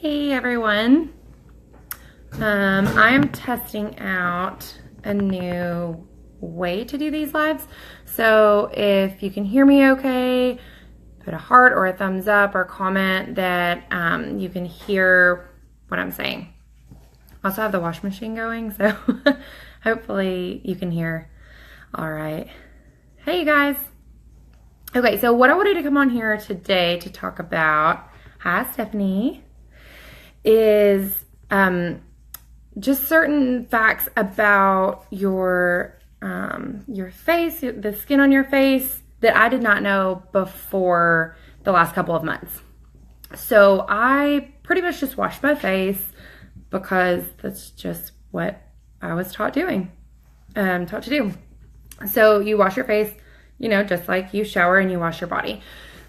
Hey everyone. I am testing out a new way to do these lives. So if you can hear me okay, put a heart or a thumbs up or comment that you can hear what I'm saying. I also have the wash machine going, so hopefully you can hear. All right. Hey you guys. Okay, so what I wanted to come on here today to talk about, hi Stephanie, is just certain facts about your face, the skin on your face that I did not know before the last couple of months. So I pretty much just washed my face because that's just what I was taught to do. So you wash your face, just like you shower and you wash your body.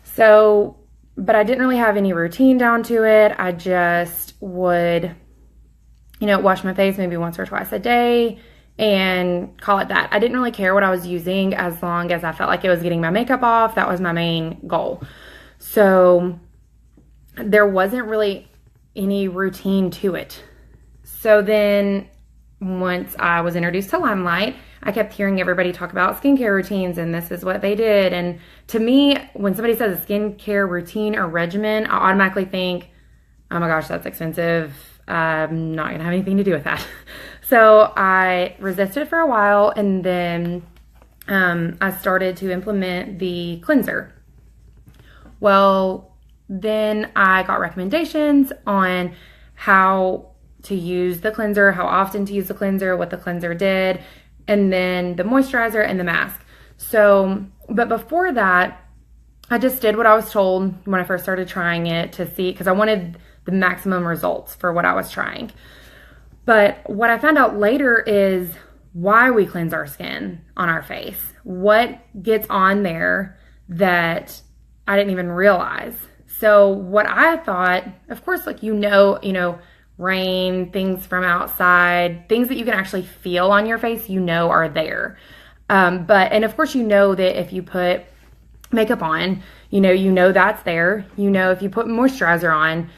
So, but I didn't really have any routine down to it. I just would, wash my face maybe once or twice a day and call it that. I didn't really care what I was using as long as I felt like it was getting my makeup off. That was my main goal. So there wasn't really any routine to it. So then once I was introduced to Limelight, I kept hearing everybody talk about skincare routines and this is what they did. And to me, when somebody says a skincare routine or regimen, I automatically think, oh my gosh, that's expensive. I'm not gonna have anything to do with that. So I resisted for a while, and then I started to implement the cleanser. Well, then I got recommendations on how to use the cleanser, how often to use the cleanser, what the cleanser did, and then the moisturizer and the mask. So, but before that, I just did what I was told when I first started trying it to see, because I wanted the maximum results for what I was trying. But what I found out later is why we cleanse our skin on our face. What gets on there that I didn't even realize. So what I thought, of course, rain, things from outside, things that you can actually feel on your face, are there. And of course, that if you put makeup on, that's there. If you put moisturizer on,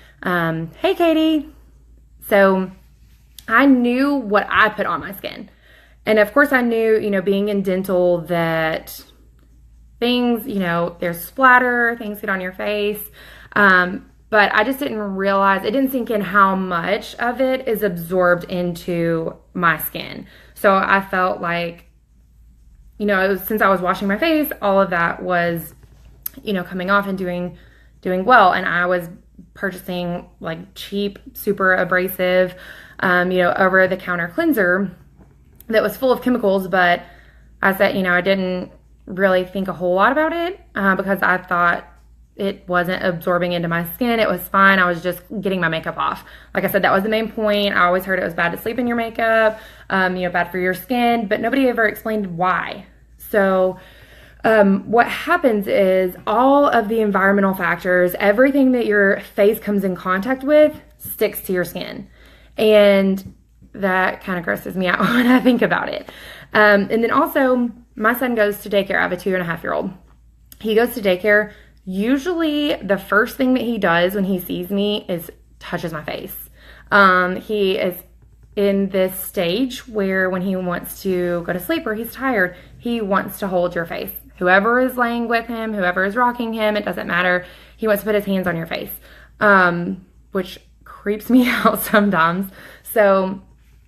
hey Katie. So I knew what I put on my skin. And of course I knew, being in dental, that things, there's splatter, things get on your face. But I just didn't realize, it didn't sink in how much of it is absorbed into my skin. So I felt like, since I was washing my face, all of that was, coming off and doing well. And I was purchasing like cheap, super abrasive, over the counter cleanser that was full of chemicals. But I said, I didn't really think a whole lot about it because I thought it wasn't absorbing into my skin. It was fine. I was just getting my makeup off. Like I said, that was the main point. I always heard it was bad to sleep in your makeup, bad for your skin, but nobody ever explained why. So what happens is all of the environmental factors, everything that your face comes in contact with sticks to your skin. And that kind of grosses me out when I think about it. And then also, my son goes to daycare. I have a 2.5-year-old. He goes to daycare. Usually the first thing that he does when he sees me is touches my face. He is in this stage where when he wants to go to sleep or he's tired, he wants to hold your face. Whoever is laying with him, whoever is rocking him, it doesn't matter. He wants to put his hands on your face, which creeps me out sometimes. So,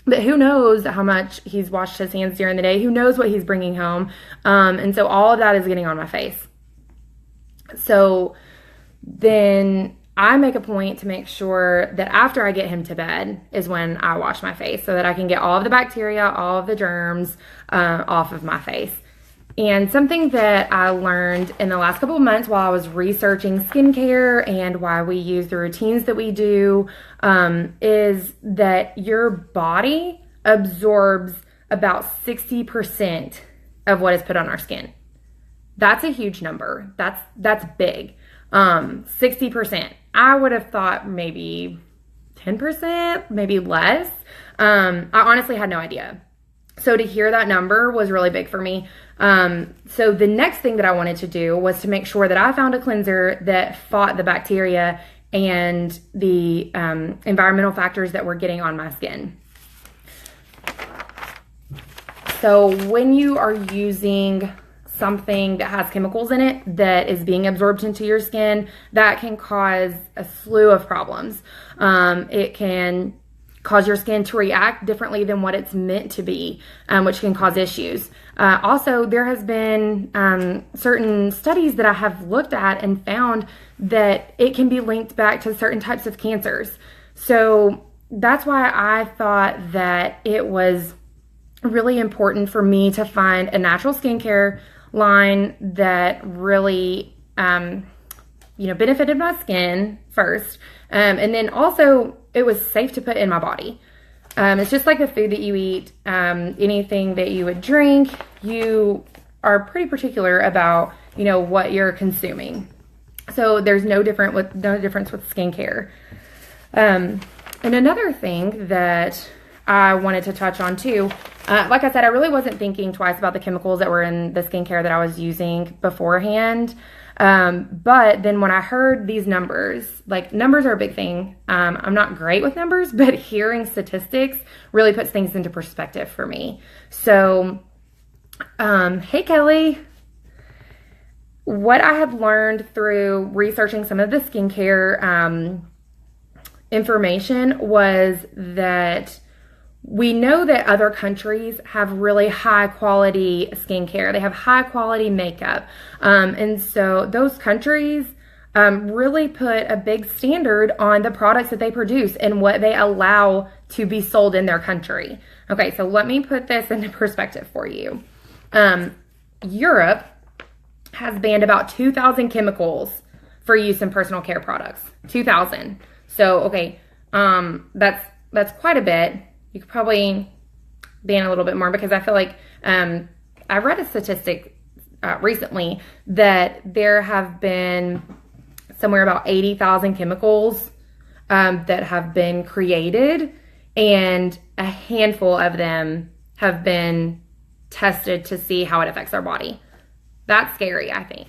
but who knows how much he's washed his hands during the day? Who knows what he's bringing home? And so all of that is getting on my face. So then I make a point to make sure that after I get him to bed is when I wash my face so that I can get all of the bacteria, all of the germs off of my face. And something that I learned in the last couple of months while I was researching skincare and why we use the routines that we do is that your body absorbs about 60% of what is put on our skin. That's a huge number. That's big. 60%. I would have thought maybe 10%, maybe less. I honestly had no idea. So to hear that number was really big for me. So the next thing that I wanted to do was to make sure that I found a cleanser that fought the bacteria and the environmental factors that were getting on my skin. So when you are using something that has chemicals in it that is being absorbed into your skin, that can cause a slew of problems. It can cause your skin to react differently than what it's meant to be, which can cause issues. Also, there has been certain studies that I have looked at and found that it can be linked back to certain types of cancers. So that's why I thought that it was really important for me to find a natural skincare line that really, benefited my skin first. And then also it was safe to put in my body. It's just like the food that you eat, anything that you would drink, you are pretty particular about, what you're consuming. So there's no difference with skincare. And another thing that I wanted to touch on too, like I said, I really wasn't thinking twice about the chemicals that were in the skincare that I was using beforehand. But then when I heard these numbers, like numbers are a big thing. I'm not great with numbers, but hearing statistics really puts things into perspective for me. So, hey Kelly, what I have learned through researching some of the skincare, information was that we know that other countries have really high quality skincare. They have high quality makeup. And so those countries really put a big standard on the products that they produce and what they allow to be sold in their country. Okay, so let me put this into perspective for you. Europe has banned about 2,000 chemicals for use in personal care products. 2,000. So, okay, that's quite a bit. You could probably ban a little bit more because I feel like I read a statistic recently that there have been somewhere about 80,000 chemicals that have been created, and a handful of them have been tested to see how it affects our body. That's scary, I think.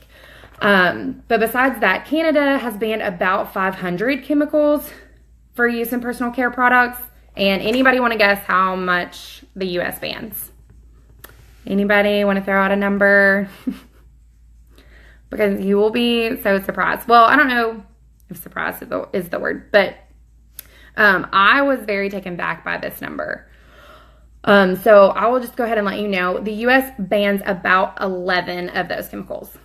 But besides that, Canada has banned about 500 chemicals for use in personal care products. And anybody want to guess how much the U.S. bans? Anybody want to throw out a number? Because you will be so surprised. Well, I don't know if surprised is the word, but I was very taken back by this number. So I will just go ahead and let you know the U.S. bans about 11 of those chemicals.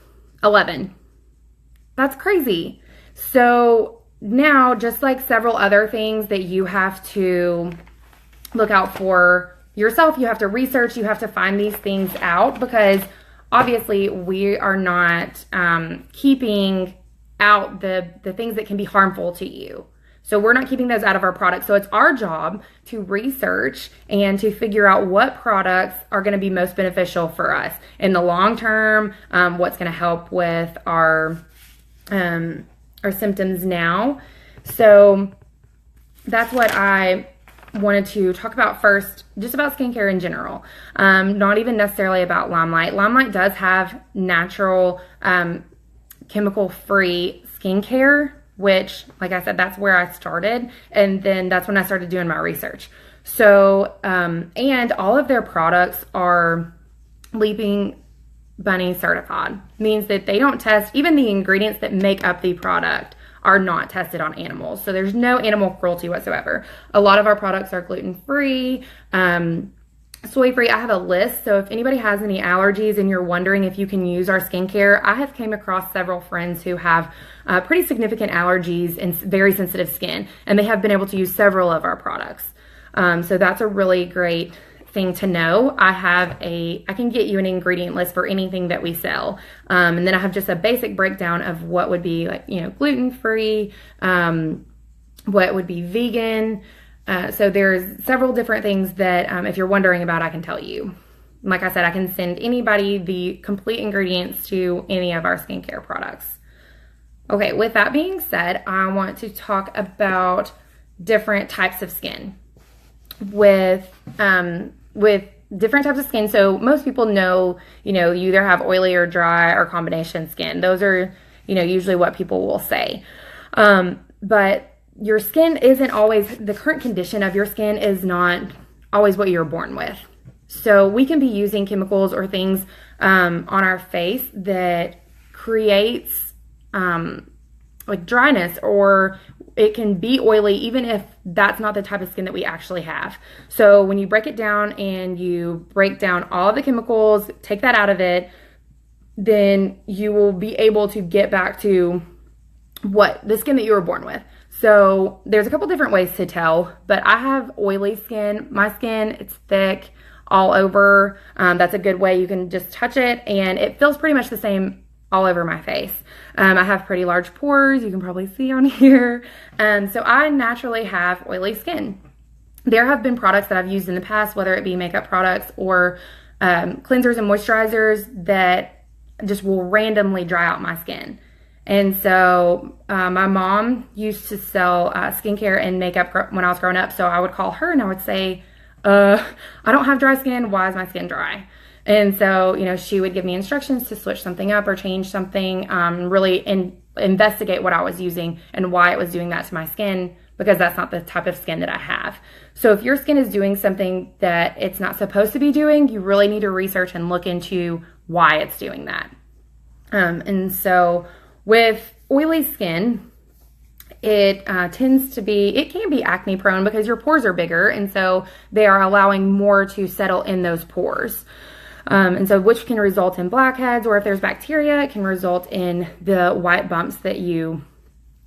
11. That's crazy. So now, just like several other things that you have to look out for yourself, you have to research, you have to find these things out, because obviously we are not keeping out the things that can be harmful to you. So we're not keeping those out of our products. So it's our job to research and to figure out what products are going to be most beneficial for us in the long term, what's going to help with our symptoms now. So that's what I wanted to talk about first, just about skincare in general. Not even necessarily about Limelight. Limelight does have natural, chemical-free skincare, which, like I said, that's where I started. And then that's when I started doing my research. So, and all of their products are Leaping Bunny certified. Means that they don't test, even the ingredients that make up the product are not tested on animals. So there's no animal cruelty whatsoever. A lot of our products are gluten-free, soy-free. I have a list. So if anybody has any allergies and you're wondering if you can use our skincare, I have came across several friends who have pretty significant allergies and very sensitive skin, and they have been able to use several of our products. So that's a really great thing to know. I can get you an ingredient list for anything that we sell. And then I have just a basic breakdown of what would be, like, gluten-free, what would be vegan. So there's several different things that, if you're wondering about, I can tell you. Like I said, I can send anybody the complete ingredients to any of our skincare products. Okay, with that being said, I want to talk about different types of skin. With different types of skin, so most people know, you either have oily or dry or combination skin. Those are, usually what people will say. But your skin isn't always, the current condition of your skin is not always what you're born with. So we can be using chemicals or things on our face that creates like dryness, or it can be oily even if that's not the type of skin that we actually have. So when you break it down and you break down all of the chemicals, take that out of it, then you will be able to get back to what the skin that you were born with. So there's a couple different ways to tell, but I have oily skin. My skin, it's thick all over. That's a good way. You can just touch it and it feels pretty much the same all over my face. I have pretty large pores, you can probably see on here. So I naturally have oily skin. There have been products that I've used in the past, whether it be makeup products or cleansers and moisturizers, that just will randomly dry out my skin. And so my mom used to sell skincare and makeup when I was growing up. So I would call her and I would say, I don't have dry skin. Why is my skin dry? And so, you know, she would give me instructions to switch something up or change something, really investigate what I was using and why it was doing that to my skin, because that's not the type of skin that I have. So if your skin is doing something that it's not supposed to be doing, you really need to research and look into why it's doing that. And so with oily skin, it tends to be, it can be acne prone because your pores are bigger, and so they are allowing more to settle in those pores. And so which can result in blackheads, or if there's bacteria, it can result in the white bumps that you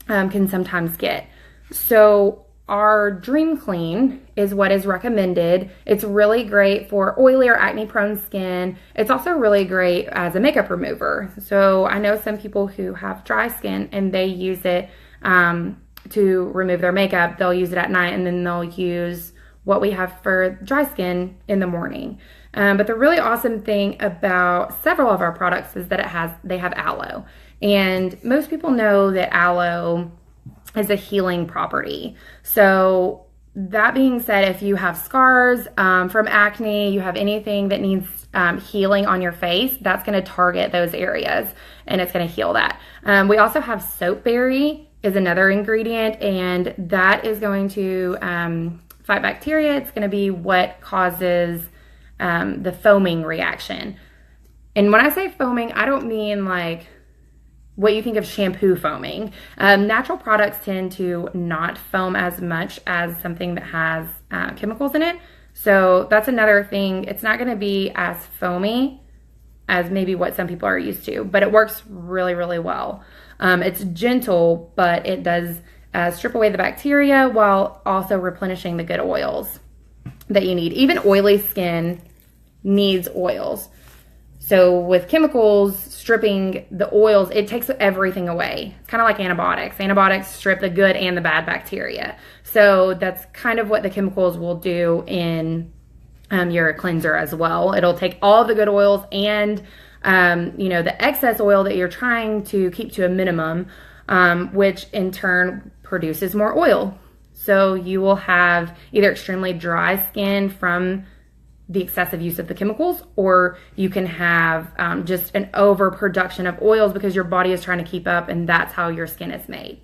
can sometimes get. So our Dream Clean is what is recommended. It's really great for oily or acne prone skin. It's also really great as a makeup remover. So I know some people who have dry skin and they use it to remove their makeup. They'll use it at night and then they'll use what we have for dry skin in the morning. But the really awesome thing about several of our products is that they have aloe. And most people know that aloe is a healing property. So that being said, if you have scars from acne, you have anything that needs healing on your face, that's going to target those areas and it's going to heal that. We also have soapberry is another ingredient, and that is going to fight bacteria. It's going to be what causes the foaming reaction. And when I say foaming, I don't mean like what you think of shampoo foaming. Natural products tend to not foam as much as something that has chemicals in it. So that's another thing. It's not going to be as foamy as maybe what some people are used to, but it works really, really well. It's gentle, but it does strip away the bacteria while also replenishing the good oils that you need. Even oily skin needs oils. So with chemicals stripping the oils, it takes everything away. It's kind of like antibiotics. Antibiotics strip the good and the bad bacteria. So that's kind of what the chemicals will do in your cleanser as well. It'll take all the good oils and you know, the excess oil that you're trying to keep to a minimum, which in turn produces more oil. So you will have either extremely dry skin from the excessive use of the chemicals, or you can have just an overproduction of oils because your body is trying to keep up, and that's how your skin is made.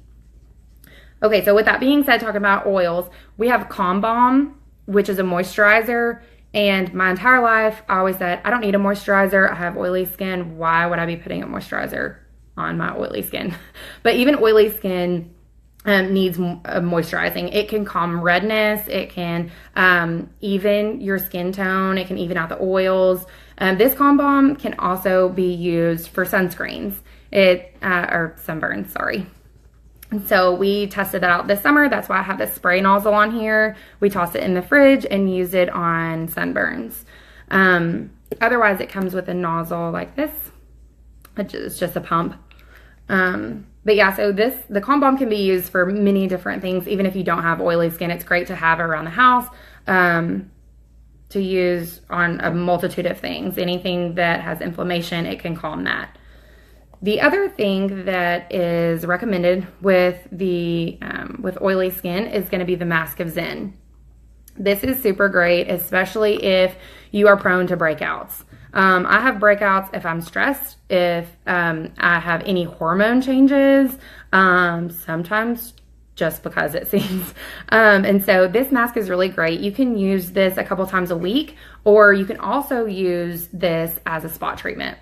Okay, so with that being said, talking about oils, we have Calm Balm, which is a moisturizer. And my entire life, I always said, I don't need a moisturizer. I have oily skin. Why would I be putting a moisturizer on my oily skin? But even oily skin needs moisturizing. It can calm redness. It can even your skin tone. It can even out the oils. This Calm Balm can also be used for sunscreens. Or sunburns, sorry. And so we tested that out this summer. That's why I have this spray nozzle on here. We toss it in the fridge and use it on sunburns. Otherwise, it comes with a nozzle like this, which is just a pump. But yeah, so the Calm Balm can be used for many different things. Even if you don't have oily skin, it's great to have around the house to use on a multitude of things. Anything that has inflammation, it can calm that. The other thing that is recommended with with oily skin is going to be the Mask of Zen. This is super great, especially if you are prone to breakouts. I have breakouts if I'm stressed, if I have any hormone changes, sometimes just because it seems. And so this mask is really great. You can use this a couple times a week, or you can also use this as a spot treatment.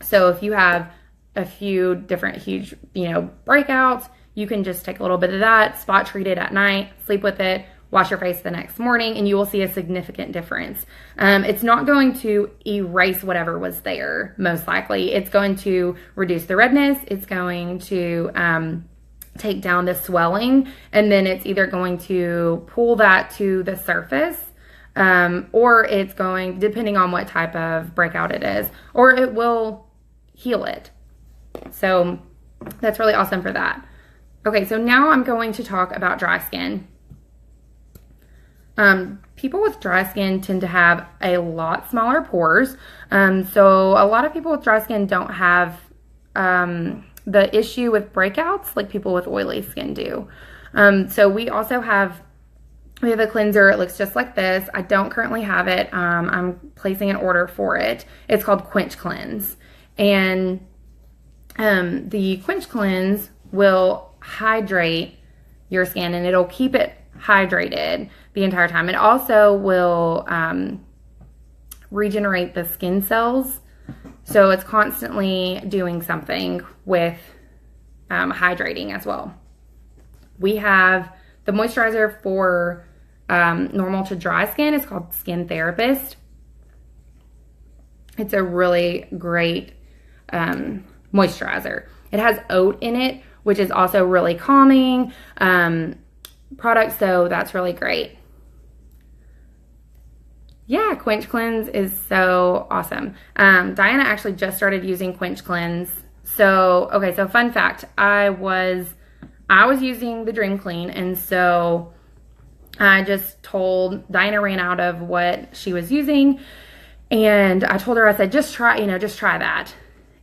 So if you have a few different huge, breakouts, you can just take a little bit of that, spot treat it at night, sleep with it, wash your face the next morning, and you will see a significant difference. It's not going to erase whatever was there, most likely. It's going to reduce the redness. It's going to take down the swelling, and then it's either going to pull that to the surface, or it's going, depending on what type of breakout it is, or it will heal it. So that's really awesome for that. Okay, so now I'm going to talk about dry skin. People with dry skin tend to have a lot smaller pores. So a lot of people with dry skin don't have the issue with breakouts like people with oily skin do. So we have a cleanser. It looks just like this. I don't currently have it. I'm placing an order for it. It's called Quench Cleanse. And the Quench Cleanse will hydrate your skin, and it'll keep it hydrated the entire time. It also will regenerate the skin cells. So it's constantly doing something with hydrating as well. We have the moisturizer for normal to dry skin. It's called Skin Therapist. It's a really great moisturizer. It has oat in it, which is also really calming product, so that's really great. Yeah, Quench Cleanse is so awesome. Diana actually just started using Quench Cleanse. So, okay, so fun fact, I was using the Dream Clean, and so I just told Diana, ran out of what she was using, and I told her, I said, just try that.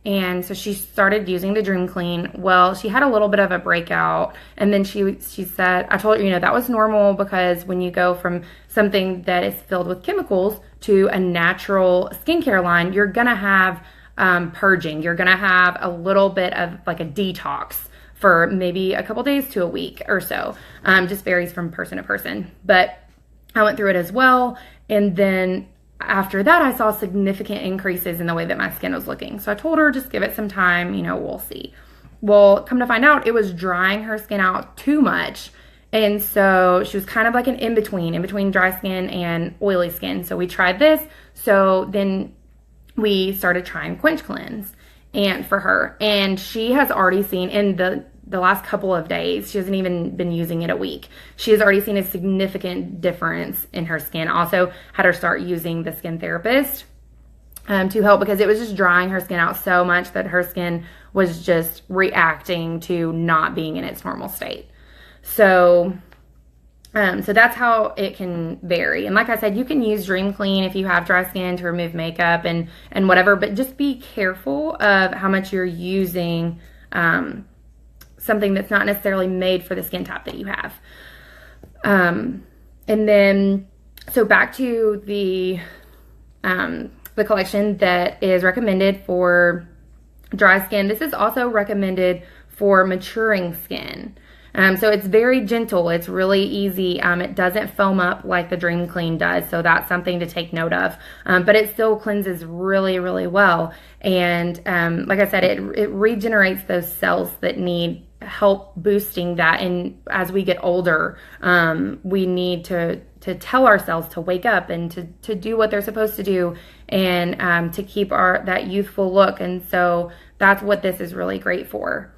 And so she started using the Dream Clean. Well, she had a little bit of a breakout, and then she said, I told her, that was normal, because when you go from something that is filled with chemicals to a natural skincare line, you're gonna have purging. You're gonna have a little bit of like a detox for maybe a couple days to a week or so. Just varies from person to person. But I went through it as well, and then after that, I saw significant increases in the way that my skin was looking. So I told her, just give it some time, we'll see. Well, come to find out, it was drying her skin out too much. And so she was kind of like an in-between dry skin and oily skin. So we tried this. So then we started trying Quench Cleanse for her. And she has already seen in the last couple of days, she hasn't even been using it a week, she has already seen a significant difference in her skin. Also had her start using the Skin Therapist to help, because it was just drying her skin out so much that her skin was just reacting to not being in its normal state. So that's how it can vary. And like I said, you can use Dream Clean if you have dry skin to remove makeup and whatever, but just be careful of how much you're using something that's not necessarily made for the skin type that you have. And then, so back to the collection that is recommended for dry skin. This is also recommended for maturing skin. So it's very gentle. It's really easy. It doesn't foam up like the Dream Clean does. So that's something to take note of. But it still cleanses really, really well. And like I said, it regenerates those cells that need help boosting that. And as we get older, we need to tell ourselves to wake up and to do what they're supposed to do, and to keep that youthful look. And so that's what this is really great for.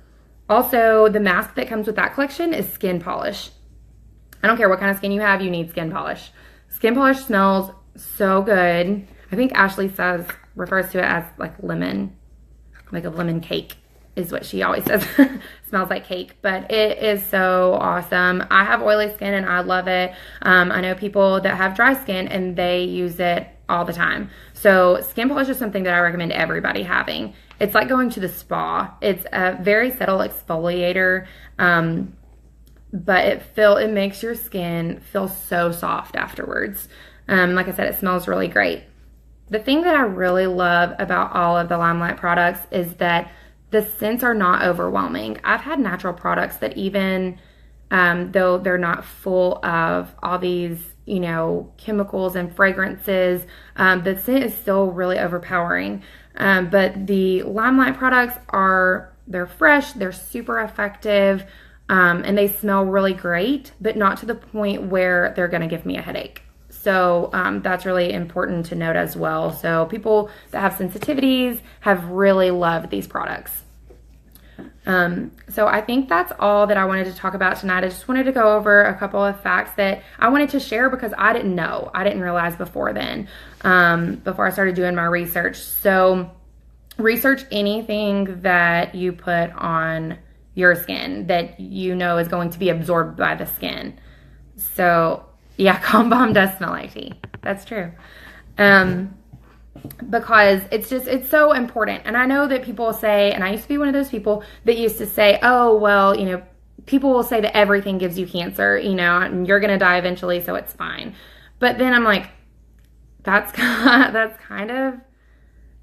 Also, the mask that comes with that collection is skin polish. I don't care what kind of skin you have, you need skin polish. Skin polish smells so good. I think Ashley refers to it as like lemon, like a lemon cake is what she always says. Smells like cake, but it is so awesome. I have oily skin and I love it. I know people that have dry skin and they use it all the time. So skin polish is something that I recommend everybody having. It's like going to the spa. It's a very subtle exfoliator, but it makes your skin feel so soft afterwards. Like I said, it smells really great. The thing that I really love about all of the Limelight products is that the scents are not overwhelming. I've had natural products that even though they're not full of all these, you know, chemicals and fragrances. The scent is still really overpowering. But the Limelight products they're fresh, they're super effective, and they smell really great, but not to the point where they're going to give me a headache. So that's really important to note as well. So people that have sensitivities have really loved these products. So I think that's all that I wanted to talk about tonight. I just wanted to go over a couple of facts that I wanted to share because I didn't know. I didn't realize before then, before I started doing my research. So research anything that you put on your skin that you know is going to be absorbed by the skin. So yeah, Calm Balm does smell like tea. That's true. Because it's so important. And I know that people say, and I used to be one of those people that used to say, oh, well, you know, people will say that everything gives you cancer, you know, and you're going to die eventually, so it's fine. But then I'm like, that's kind of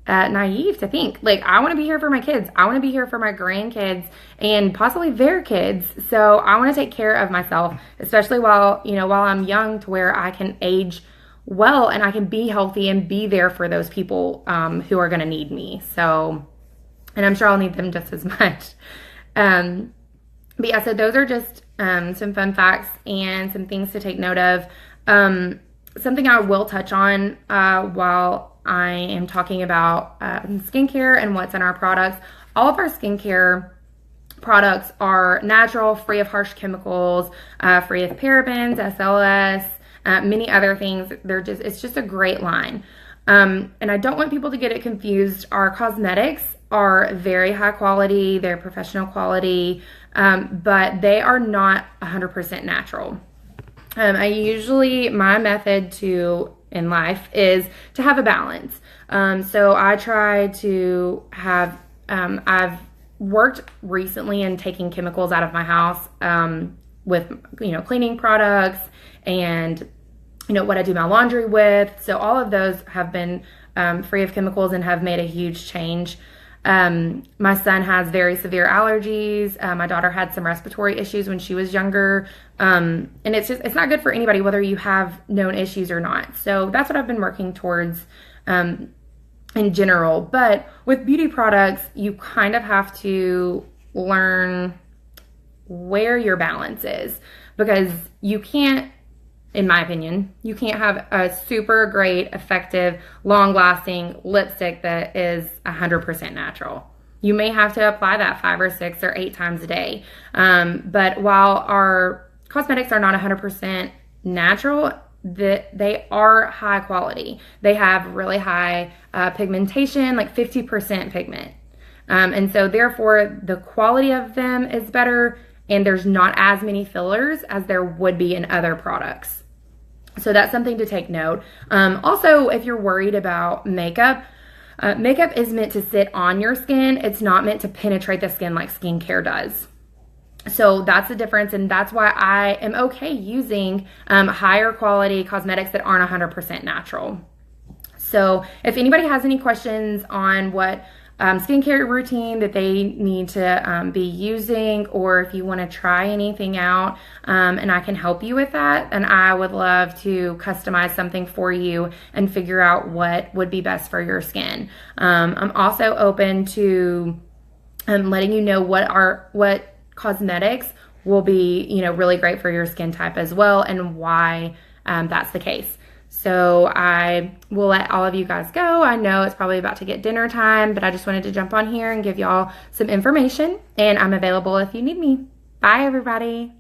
naive to think. Like, I want to be here for my kids. I want to be here for my grandkids and possibly their kids. So I want to take care of myself, especially while I'm young, to where I can age well and I can be healthy and be there for those people who are going to need me. So, and I'm sure I'll need them just as much. But yeah, so those are just some fun facts and some things to take note of. Something I will touch on while I am talking about skincare and what's in our products. All of our skincare products are natural, free of harsh chemicals, free of parabens, SLS, many other things. It's just a great line. And I don't want people to get it confused. Our cosmetics are very high quality. They're professional quality, but they are not 100% natural. My method in life is to have a balance. So I try to have, I've worked recently in taking chemicals out of my house, with, cleaning products and, what I do my laundry with. So all of those have been, free of chemicals and have made a huge change. My son has very severe allergies. My daughter had some respiratory issues when she was younger. And it's not good for anybody, whether you have known issues or not. So that's what I've been working towards, in general. But with beauty products, you kind of have to learn where your balance is, because you can't, in my opinion, you can't have a super great, effective, long-lasting lipstick that is 100% natural. You may have to apply that 5 or 6 or 8 times a day. But while our cosmetics are not 100% natural, they are high quality. They have really high pigmentation, like 50% pigment. And so therefore, the quality of them is better, and there's not as many fillers as there would be in other products. So that's something to take note. Also, if you're worried about makeup, makeup is meant to sit on your skin. It's not meant to penetrate the skin like skincare does. So that's the difference, and that's why I am okay using higher quality cosmetics that aren't 100% natural. So if anybody has any questions on what skincare routine that they need to be using, or if you want to try anything out, and I can help you with that, then I would love to customize something for you and figure out what would be best for your skin. I'm also open to letting you know what cosmetics will be, really great for your skin type as well, and why that's the case. So I will let all of you guys go. I know it's probably about to get dinner time, but I just wanted to jump on here and give y'all some information, and I'm available if you need me. Bye, everybody.